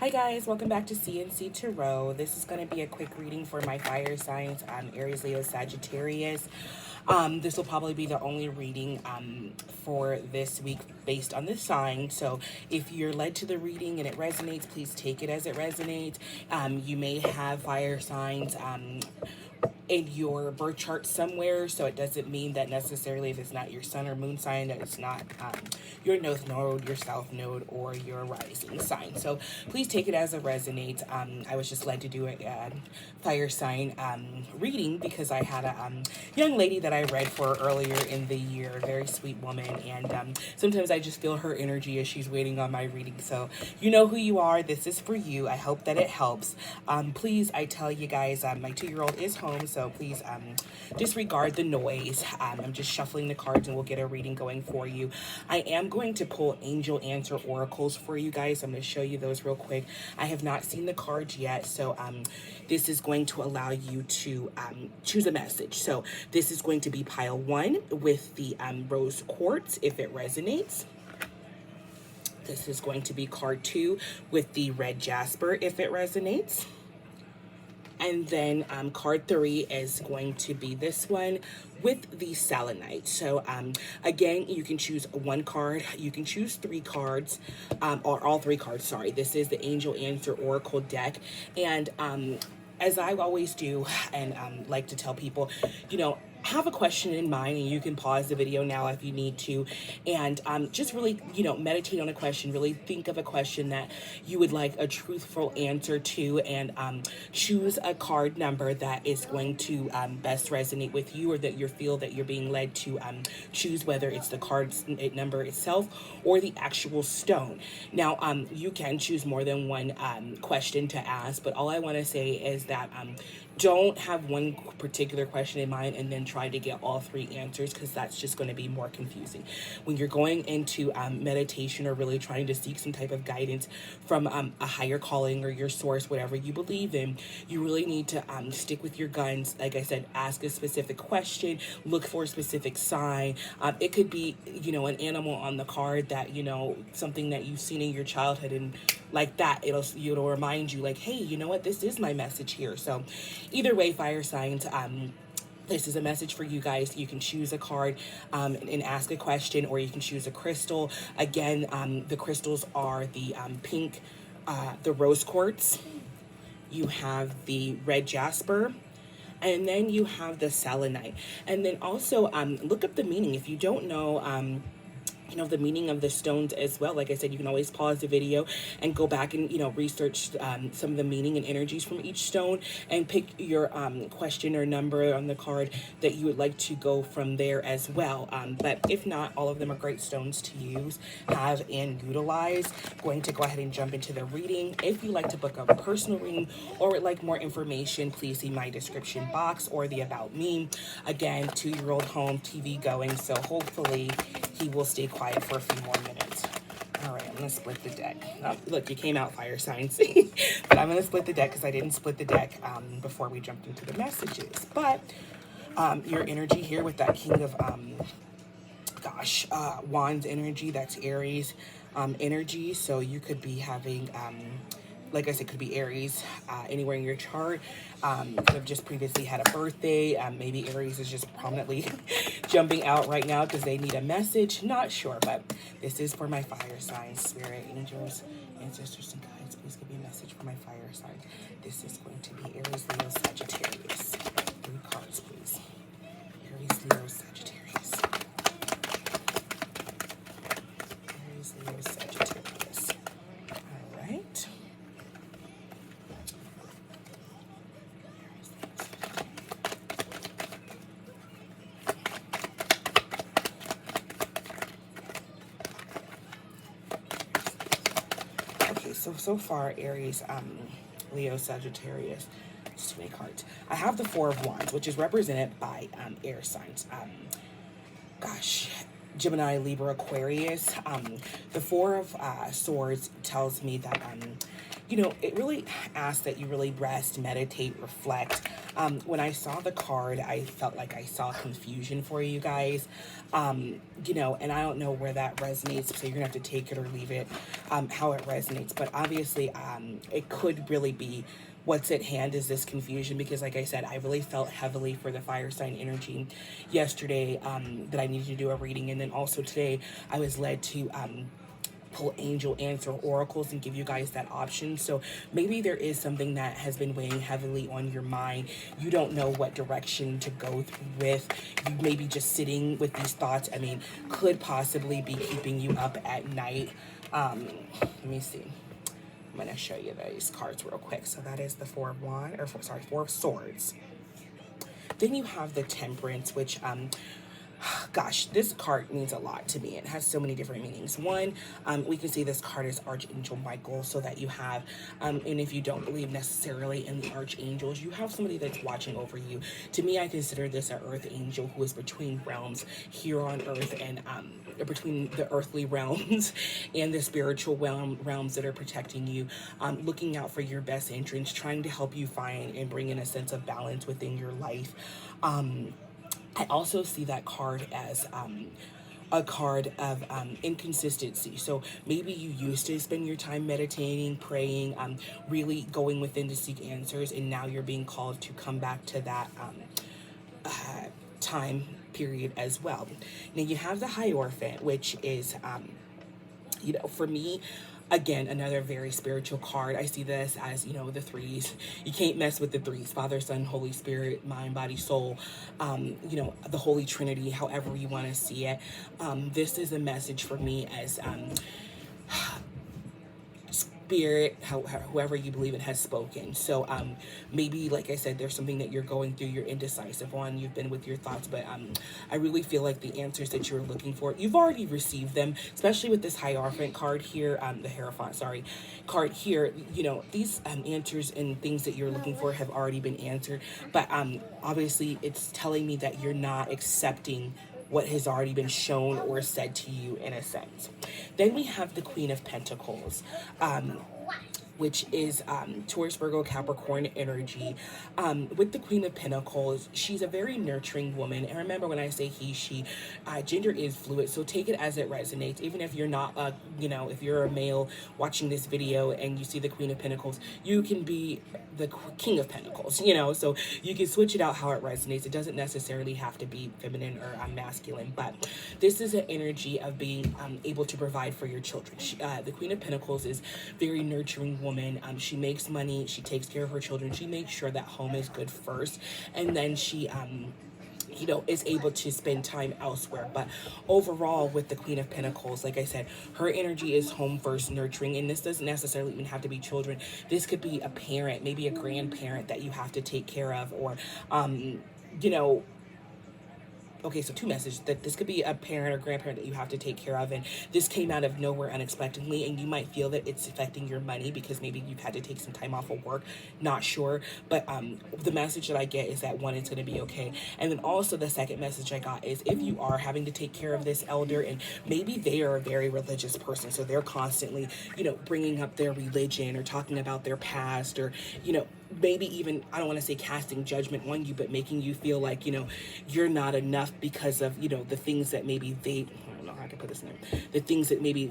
Hi guys, welcome back to CNC Tarot. This is going to be a quick reading for my fire signs, Aries, Leo, Sagittarius. This will probably be the only reading for this week based on the sign. So if you're led to the reading and it resonates, please take it as it resonates. You may have fire signs in your birth chart somewhere, so it doesn't mean that necessarily if it's not your sun or moon sign that it's not your north node, your south node, or your rising sign. So please take it as it resonates. I was just led to do a fire sign reading because I had a young lady that I read for earlier in the year, a very sweet woman, and sometimes I just feel her energy as she's waiting on my reading. So you know who you are. This is for you. I hope that it helps. Please, I tell you guys, my 2-year-old is home, so please disregard the noise. I'm just shuffling the cards and we'll get a reading going for you. I am going to pull angel answer oracles for you guys. I'm going to show you those real quick. I have not seen the cards yet, so this is going to allow you to choose a message. So this is going to be pile 1 with the rose quartz if it resonates. This is going to be card 2 with the red jasper if it resonates. And then card 3 is going to be this one with the selenite. So again, you can choose 1 card. You can choose 3 cards, or all 3 cards, sorry. This is the Angel Answer Oracle deck. And as I always do and like to tell people, you know, have a question in mind, and you can pause the video now if you need to, and just really, you know, meditate on a question. Really think of a question that you would like a truthful answer to, and choose a card number that is going to best resonate with you, or that you feel that you're being led to choose, whether it's the card number itself or the actual stone. Now, you can choose more than one question to ask, but all I want to say is that don't have one particular question in mind and then try to get all 3 answers, because that's just going to be more confusing. When you're going into meditation or really trying to seek some type of guidance from a higher calling or your source, whatever you believe in, you really need to stick with your guns. Like I said, ask a specific question, look for a specific sign. It could be, you know, an animal on the card that, you know, something that you've seen in your childhood, and like that, it'll remind you, like, hey, you know what, this is my message here. So either way, fire signs, this is a message for you guys. You can choose a card and ask a question, or you can choose a crystal. Again, the crystals are the pink, the rose quartz. You have the red jasper, and then you have the selenite. And then also look up the meaning if you don't know. You know, the meaning of the stones as well. Like I said, you can always pause the video and go back and, you know, research some of the meaning and energies from each stone, and pick your question or number on the card that you would like to go from there as well. But if not, all of them are great stones to use, have, and utilize. Going to go ahead and jump into the reading. If you like to book a personal reading or would like more information, please see my description box or the About Me. Again, 2-year-old home, TV going, so hopefully he will stay quiet for a few more minutes. All right, I'm going to split the deck. Oh, look, you came out, fire signs. But I'm going to split the deck because I didn't split the deck before we jumped into the messages. But your energy here with that King of, Wands energy, that's Aries energy. So you could be having... like I said, could be Aries anywhere in your chart. You could have just previously had a birthday. Maybe Aries is just prominently jumping out right now because they need a message. Not sure, but this is for my fire signs. Spirit, angels, ancestors, and guides, please give me a message for my fire signs. This is going to be Aries, Leo, Sagittarius. 3 cards, please. Aries, Leo, Sagittarius. Aries, Leo, Sagittarius. All right. So far, Aries, Leo, Sagittarius, just 20 cards. I have the 4 of Wands, which is represented by air signs. Gemini, Libra, Aquarius. The Four of Swords tells me that, you know, it really asks that you really rest, meditate, reflect. When I saw the card, I felt like I saw confusion for you guys. You know, and I don't know where that resonates, so you're gonna have to take it or leave it, how it resonates. But obviously, it could really be what's at hand is this confusion, because like I said, I really felt heavily for the fire sign energy yesterday, that I needed to do a reading. And then also today I was led to pull angel answer oracles and give you guys that option. So maybe there is something that has been weighing heavily on your mind. You don't know what direction to go with. You may be just sitting with these thoughts. I mean, could possibly be keeping you up at night. Let me see. I'm going to show you these cards real quick. So that is the Four of Wands, or Four of Swords. Then you have the Temperance, which, gosh, this card means a lot to me. It has so many different meanings. One, we can see this card is Archangel Michael, so that you have, and if you don't believe necessarily in the archangels, you have somebody that's watching over you. To me, I consider this an earth angel who is between realms here on earth, and between the earthly realms and the spiritual realms that are protecting you, looking out for your best interests, trying to help you find and bring in a sense of balance within your life. I also see that card as a card of inconsistency. So maybe you used to spend your time meditating, praying, really going within to seek answers, and now you're being called to come back to that time period as well. Now you have the Hierophant, which is, you know, for me, again, another very spiritual card. I see this as, you know, the threes. You can't mess with the threes: Father, Son, Holy Spirit, mind, body, soul. You know, the Holy Trinity, however you want to see it. This is a message for me as spirit, whoever you believe it, has spoken. So maybe, like I said, there's something that you're going through, you're indecisive on, you've been with your thoughts, but I really feel like the answers that you're looking for, you've already received them, especially with this Hierophant card here, the Hierophant, sorry, card here. You know, these answers and things that you're looking for have already been answered, but obviously it's telling me that you're not accepting what has already been shown or said to you, in a sense. Then we have the Queen of Pentacles, which is Taurus, Virgo, Capricorn energy. With the Queen of Pentacles, she's a very nurturing woman. And remember, when I say he, she, gender is fluid, so take it as it resonates. Even if you're not, you know, if you're a male watching this video and you see the Queen of Pentacles, you can be the King of Pentacles, you know, so you can switch it out how it resonates. It doesn't necessarily have to be feminine or masculine, but this is an energy of being able to provide for your children. The Queen of Pentacles is very nurturing woman. She makes money, she takes care of her children, she makes sure that home is good first, and then she you know, is able to spend time elsewhere. But overall, with the Queen of Pentacles, like I said, her energy is home first, nurturing, and this doesn't necessarily even have to be children. This could be a parent, maybe a grandparent that you have to take care of, or you know, okay, so two messages, that this could be a parent or grandparent that you have to take care of, and this came out of nowhere unexpectedly, and you might feel that it's affecting your money because maybe you've had to take some time off of work, not sure. But the message that I get is that, one, it's going to be okay. And then also the second message I got is, if you are having to take care of this elder, and maybe they are a very religious person, so they're constantly, you know, bringing up their religion or talking about their past, or, you know, maybe even, I don't want to say casting judgment on you, but making you feel like, you know, you're not enough because of, you know, the things that maybe I don't know how to put this in there, the things that maybe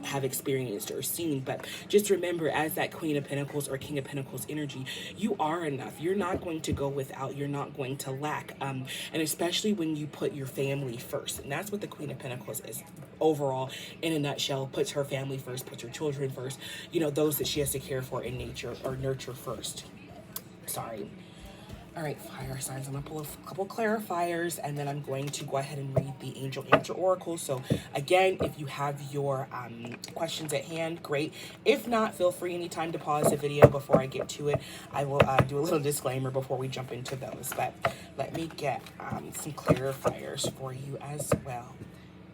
have experienced or seen. But just remember, as that Queen of Pentacles or King of Pentacles energy, you are enough. You're not going to go without. You're not going to lack. And especially when you put your family first. And that's what the Queen of Pentacles is overall, in a nutshell. Puts her family first, puts her children first, you know, those that she has to care for in nature or nurture first. Sorry. All right, fire signs. I'm going to pull a couple clarifiers, and then I'm going to go ahead and read the Angel Answer Oracle. So again, if you have your questions at hand, great. If not, feel free anytime to pause the video before I get to it. I will do a little disclaimer before we jump into those, but let me get some clarifiers for you as well.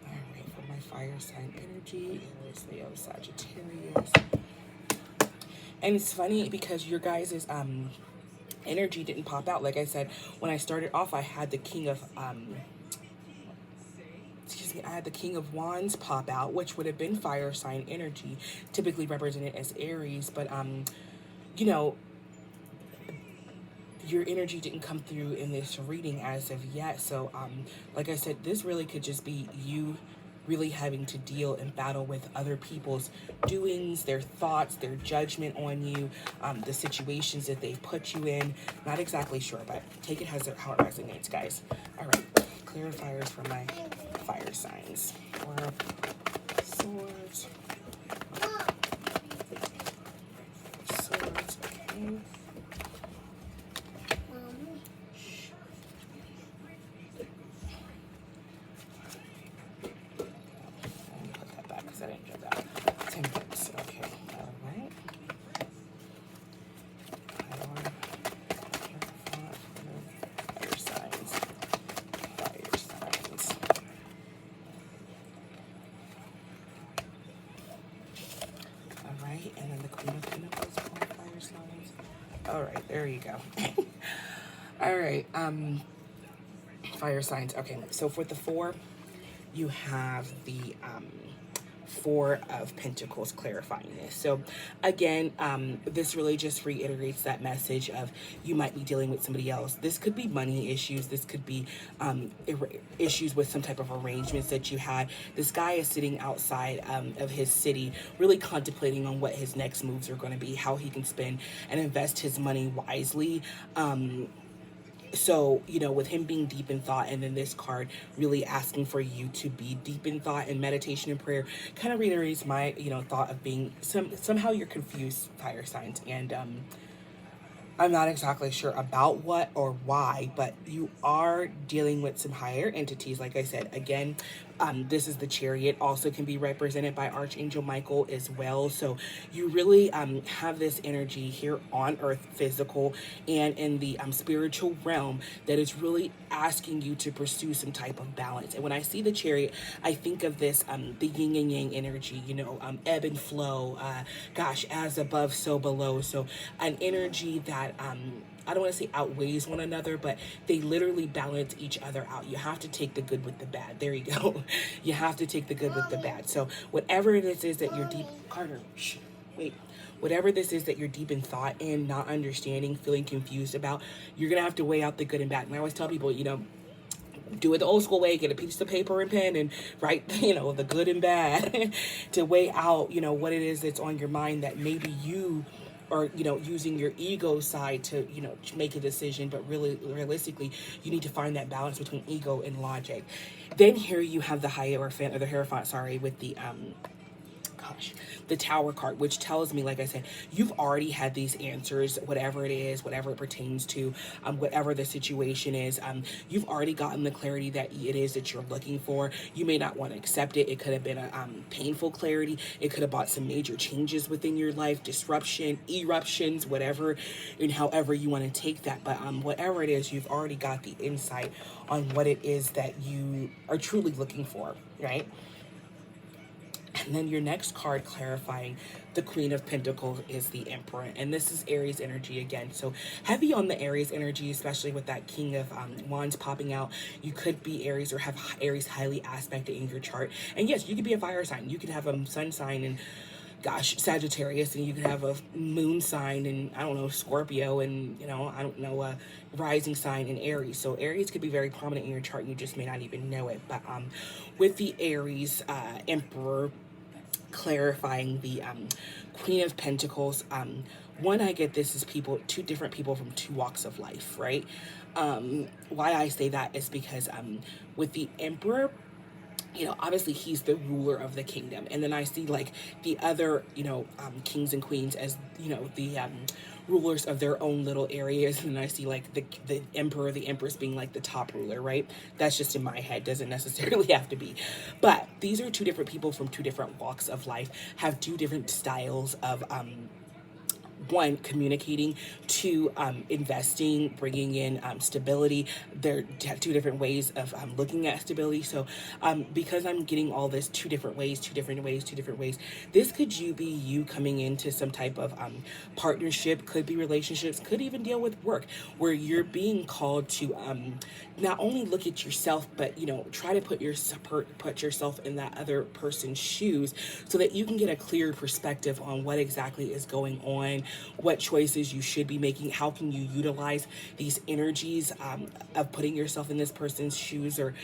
All right, for my fire sign energy, Aries, Leo, Sagittarius. And it's funny because your guys' energy didn't pop out. Like I said, when I started off, I had the King of excuse me, I had the King of Wands pop out, which would have been fire sign energy, typically represented as Aries. But you know, your energy didn't come through in this reading as of yet. So like I said, this really could just be you really having to deal and battle with other people's doings, their thoughts, their judgment on you, the situations that they put you in. Not exactly sure, but take it as how it resonates, guys. All right, clarifiers for my fire signs. Four of Swords. Swords, okay. And then the Queen of Pentacles, fire signs. All right, there you go. All right, fire signs. Okay, so for the 4, you have the Four of Pentacles clarifying this. So again, this really just reiterates that message of you might be dealing with somebody else. This could be money issues. This could be issues with some type of arrangements that you had. This guy is sitting outside of his city, really contemplating on what his next moves are going to be, how he can spend and invest his money wisely. So, you know, with him being deep in thought, and then this card really asking for you to be deep in thought and meditation and prayer, kind of reiterates my, you know, thought of being somehow you're confused, fire signs. And I'm not exactly sure about what or why, but you are dealing with some higher entities. Like I said, again, this is the Chariot, also can be represented by Archangel Michael as well. So you really have this energy here on earth, physical and in the spiritual realm, that is really asking you to pursue some type of balance. And when I see the Chariot, I think of this, the yin and yang energy, you know, ebb and flow, gosh, as above, so below. So an energy that I don't want to say outweighs one another, but they literally balance each other out. You have to take the good with the bad. There you go. You have to take the good with the bad. So whatever this is that you're deep, Carter, shh, wait. Whatever this is that you're deep in thought and not understanding, feeling confused about, you're going to have to weigh out the good and bad. And I always tell people, you know, do it the old school way, get a piece of paper and pen and write, you know, the good and bad to weigh out, you know, what it is that's on your mind that maybe you or, you know, using your ego side to, you know, to make a decision, but really realistically, you need to find that balance between ego and logic. Then here you have the Hierophant, or the Hierophant, sorry, with the the Tower card, which tells me, like I said, you've already had these answers, whatever it is, whatever it pertains to, whatever the situation is. You've already gotten the clarity that it is that you're looking for. You may not want to accept it. It could have been a painful clarity. It could have brought some major changes within your life, disruption, eruptions, whatever, and however you want to take that. But whatever it is, you've already got the insight on what it is that you are truly looking for, right? And then your next card clarifying the Queen of Pentacles is the Emperor. And this is Aries energy again. So heavy on the Aries energy, especially with that King of Wands popping out. You could be Aries or have Aries highly aspected in your chart. And yes, you could be a fire sign. You could have a sun sign and gosh, Sagittarius, and you could have a moon sign and, I don't know, Scorpio, and, you know, I don't know, a rising sign in Aries. So Aries could be very prominent in your chart and you just may not even know it. But with the Aries Emperor clarifying the Queen of Pentacles, one, I get this is two different people from two walks of life, right? Why I say that is because with the Emperor, you know, obviously he's the ruler of the kingdom. And then I see like the other, you know, kings and queens as, you know, the rulers of their own little areas. And I see like the emperor, the empress being like the top ruler, right? That's just in my head, doesn't necessarily have to be. But these are two different people from two different walks of life, have two different styles of one, communicating, two, investing, bringing in stability. There are two different ways of looking at stability. So because I'm getting all this two different ways, this could be you coming into some type of partnership, could be relationships, could even deal with work, where you're being called to not only look at yourself, but try to put yourself in that other person's shoes, so that you can get a clear perspective on what exactly is going on, what choices you should be making, how can you utilize these energies of putting yourself in this person's shoes, or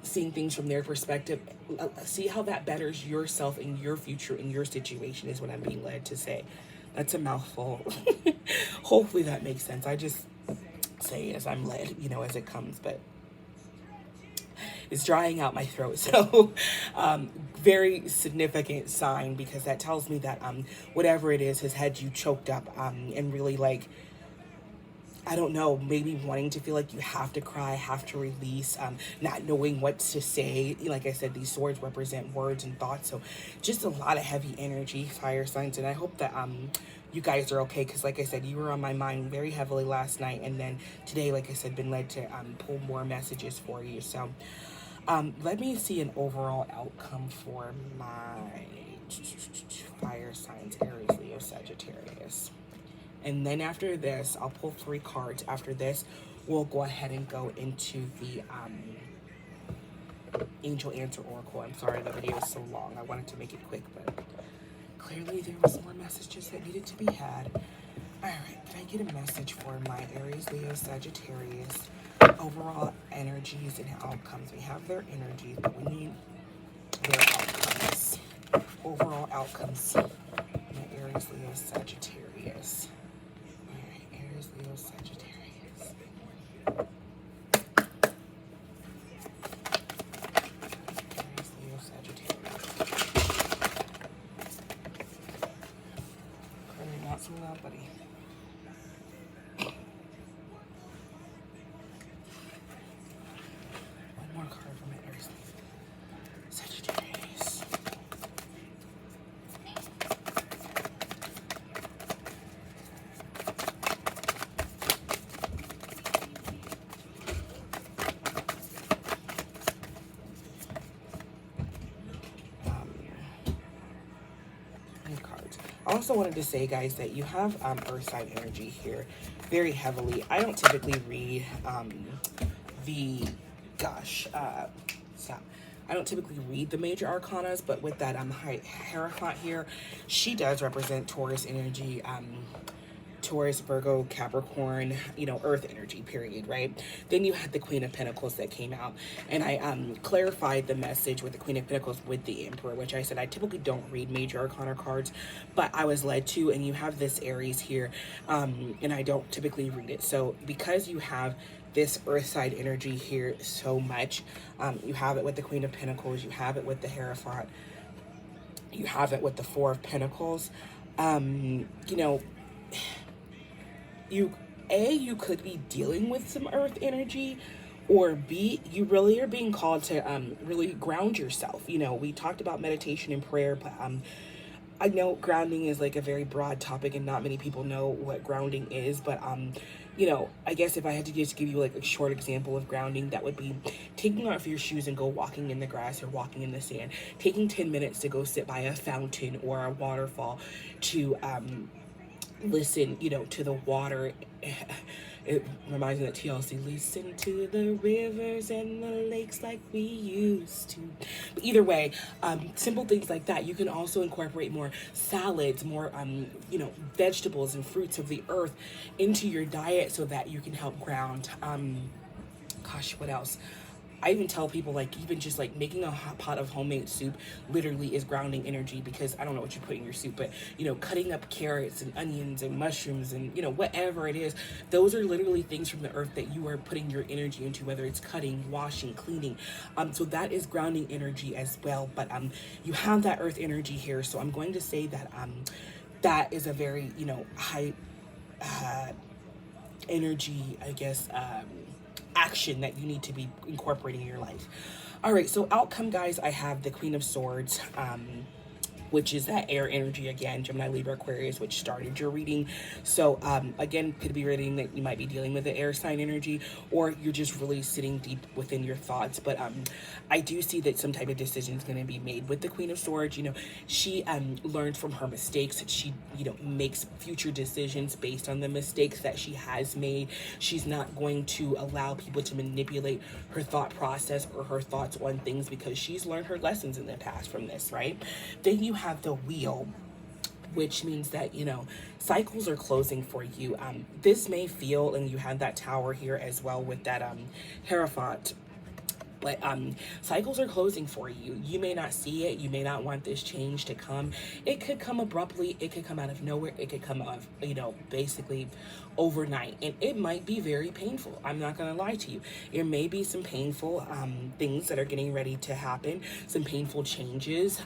seeing things from their perspective. See how that betters yourself and your future and your situation, is what I'm being led to say. That's a mouthful. Hopefully that makes sense. I just say as I'm led, as it comes, but it's drying out my throat. So very significant sign, because that tells me that whatever it is has had you choked up and really, like, I don't know, maybe wanting to feel like you have to cry, have to release, not knowing what to say. Like I said, these swords represent words and thoughts. So just a lot of heavy energy, fire signs. And I hope that you guys are okay, because like I said, you were on my mind very heavily last night. And then today, like I said, been led to pull more messages for you. So let me see an overall outcome for my fire signs, Aries, Leo, Sagittarius. And then after this, I'll pull 3 cards. After this, we'll go ahead and go into the Angel Answer Oracle. I'm sorry the video is so long. I wanted to make it quick, but clearly there was more messages that needed to be had. All right, can I get a message for my Aries, Leo, Sagittarius overall energies and outcomes? We have their energies, but we need their outcomes. Overall outcomes. My Aries, Leo, Sagittarius. Aries, Leo, Sagittarius. Aries, Leo, Sagittarius. Clearly not so loud, buddy. One more card from my Aries, Sagittarius. I also wanted to say, guys, that you have earth sign energy here very heavily. I don't typically read I don't typically read the major arcanas, but with that Hierophant here, she does represent Taurus energy, Taurus, Virgo, Capricorn, earth energy, period, right? Then you had the Queen of Pentacles that came out, and I clarified the message with the Queen of Pentacles with the Emperor, which I said I typically don't read major arcana cards, but I was led to. And you have this Aries here, and I don't typically read it. So because you have this earth side energy here so much, you have it with the Queen of Pentacles, you have it with the Hierophant, you have it with the Four of Pentacles. You could be dealing with some earth energy, or B, you really are being called to really ground yourself. We talked about meditation and prayer, but I know grounding is like a very broad topic and not many people know what grounding is, but I guess if I had to just give you like a short example of grounding, that would be taking off your shoes and go walking in the grass or walking in the sand, taking 10 minutes to go sit by a fountain or a waterfall to listen, to the water. It reminds me that TLC, listen to the rivers and the lakes like we used to. But either way, simple things like that. You can also incorporate more salads, more, vegetables and fruits of the earth into your diet so that you can help ground. What else? I even tell people, like, even just like making a hot pot of homemade soup literally is grounding energy, because I don't know what you put in your soup, but cutting up carrots and onions and mushrooms and whatever it is, those are literally things from the earth that you are putting your energy into, whether it's cutting, washing, cleaning. So that is grounding energy as well. But you have that earth energy here, so I'm going to say that that is a very high energy, I guess, action that you need to be incorporating in your life. All right, so outcome, guys, I have the Queen of Swords, which is that air energy again, Gemini, Libra, Aquarius, which started your reading. So again, could be reading that you might be dealing with the air sign energy, or you're just really sitting deep within your thoughts. But I do see that some type of decision is going to be made with the Queen of Swords. You know, she learned from her mistakes. She, you know, makes future decisions based on the mistakes that she has made. She's not going to allow people to manipulate her thought process or her thoughts on things, because she's learned her lessons in the past from this, right? Then you have the Wheel, which means that, you know, cycles are closing for you. This may feel, and you have that Tower here as well with that Hierophant, but cycles are closing for you. You may not see it. You may not want this change to come. It could come abruptly. It could come out of nowhere. It could come out of, you know, basically overnight, and it might be very painful. I'm not gonna lie to you. There may be some painful things that are getting ready to happen, some painful changes,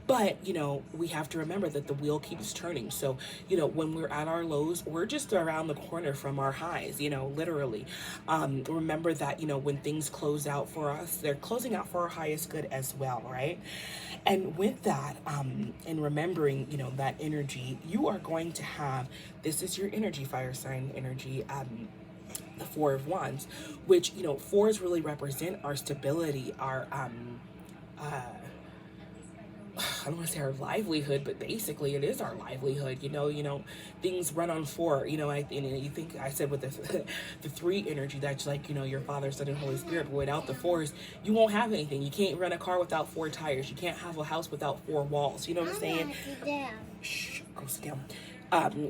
but you know, we have to remember that the wheel keeps turning. So, you know, when we're at our lows, we're just around the corner from our highs, you know, literally. Remember that, you know, when things close out for us, they're closing out for our highest good as well, right? And with that, and remembering, you know, that energy, you are going to have, this is your energy, fire sign energy, the Four of Wands, which, you know, fours really represent our stability, our, I don't want to say our livelihood, but basically it is our livelihood. You know, things run on four. You know, and you think I said with the the three energy, that's like, you know, your Father, Son, and Holy Spirit. But without the fours, you won't have anything. You can't run a car without four tires. You can't have a house without four walls. You know what I'm saying? Shh, go sit down.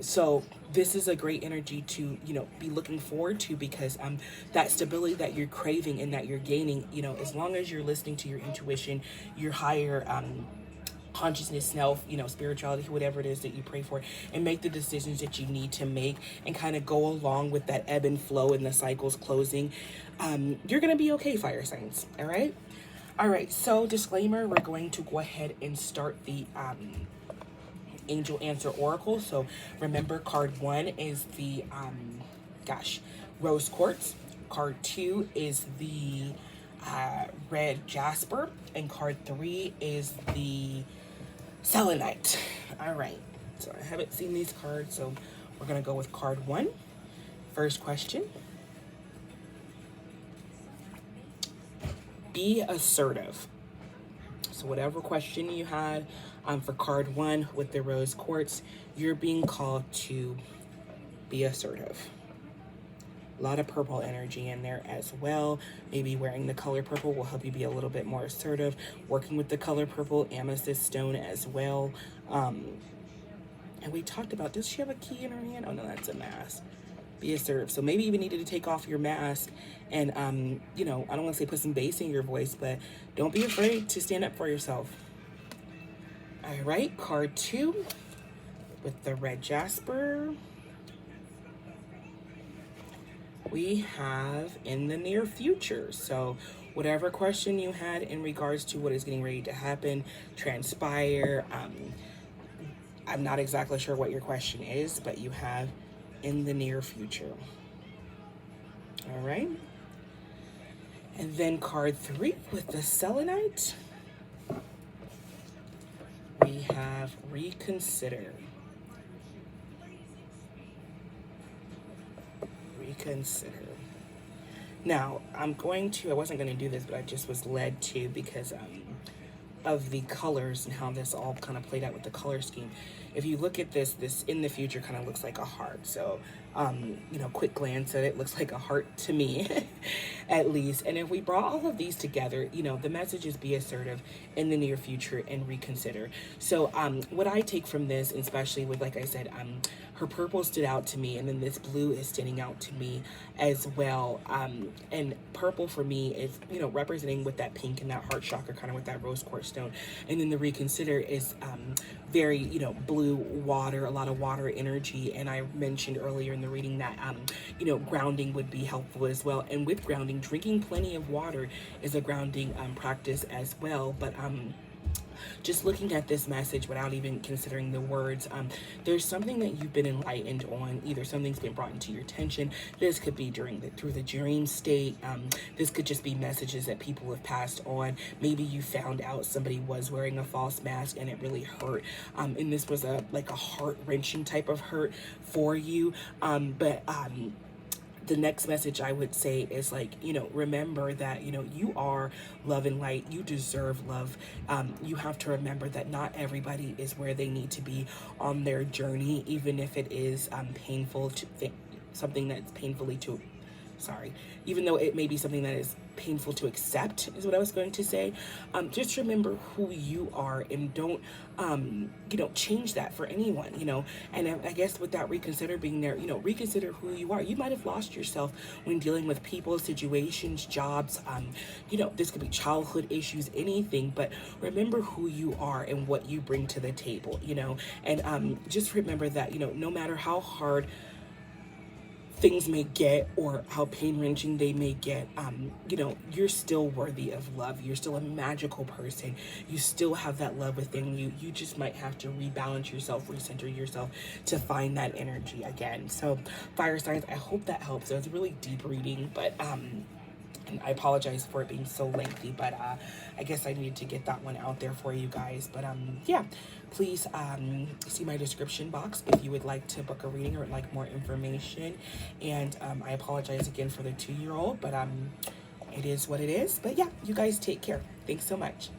So this is a great energy to, you know, be looking forward to, because that stability that you're craving and that you're gaining, you know, as long as you're listening to your intuition, your higher consciousness, self, you know, spirituality, whatever it is that you pray for, and make the decisions that you need to make, and kind of go along with that ebb and flow and the cycles closing, you're gonna be okay, fire signs. All right, so disclaimer, we're going to go ahead and start the Angel Answer Oracle. So remember, card 1 is the Rose Quartz. Card 2 is the red jasper, and card 3 is the selenite. All right, so I haven't seen these cards, so we're gonna go with card 1. First question: be assertive. So whatever question you had for card 1 with the rose quartz, you're being called to be assertive. A lot of purple energy in there as well. Maybe wearing the color purple will help you be a little bit more assertive. Working with the color purple, amethyst stone as well. And we talked about, does she have a key in her hand? Oh no, that's a mask. Be assertive. So maybe you needed to take off your mask and, you know, I don't want to say put some bass in your voice, but don't be afraid to stand up for yourself. All right, card 2 with the red jasper. We have in the near future. So whatever question you had in regards to what is getting ready to happen, transpire, I'm not exactly sure what your question is, but you have in the near future. All right. And then card 3 with the selenite, we have reconsider. Reconsider. Now, I wasn't going to do this, but I just was led to, because of the colors and how this all kind of played out with the color scheme. If you look at this in the future kind of looks like a heart. So, you know, quick glance at it, looks like a heart to me, at least. And if we brought all of these together, you know, the message is be assertive in the near future and reconsider. So, what I take from this, especially with, like I said, her purple stood out to me, and then this blue is standing out to me as well. And purple for me is, you know, representing with that pink and that heart chakra, kind of with that rose quartz stone. And then the reconsider is very, you know, blue water, a lot of water energy. And I mentioned earlier in the reading that, you know, grounding would be helpful as well. And with grounding, drinking plenty of water is a grounding practice as well. But just looking at this message without even considering the words, there's something that you've been enlightened on. Either something's been brought into your attention. This could be through the dream state. This could just be messages that people have passed on. Maybe you found out somebody was wearing a false mask and it really hurt. And this was a heart-wrenching type of hurt for you. But the next message I would say is like, remember that, you are love and light. You deserve love. You have to remember that not everybody is where they need to be on their journey, even if it is painful to think something that's painfully to even though it may be something that is painful to accept, is what I was going to say. Just remember who you are, and don't change that for anyone, and I guess with that reconsider being there, reconsider who you are. You might have lost yourself when dealing with people, situations, jobs, this could be childhood issues, anything, but remember who you are and what you bring to the table, and just remember that, no matter how hard things may get or how pain-wrenching they may get, you're still worthy of love. You're still a magical person. You still have that love within you. You just might have to rebalance yourself, recenter yourself to find that energy again. So fire signs, I hope that helps. It was a really deep reading, but and I apologize for it being so lengthy, but I guess I needed to get that one out there for you guys. But yeah, please see my description box if you would like to book a reading or would like more information. And I apologize again for the 2-year-old, but it is what it is. But yeah, you guys take care. Thanks so much.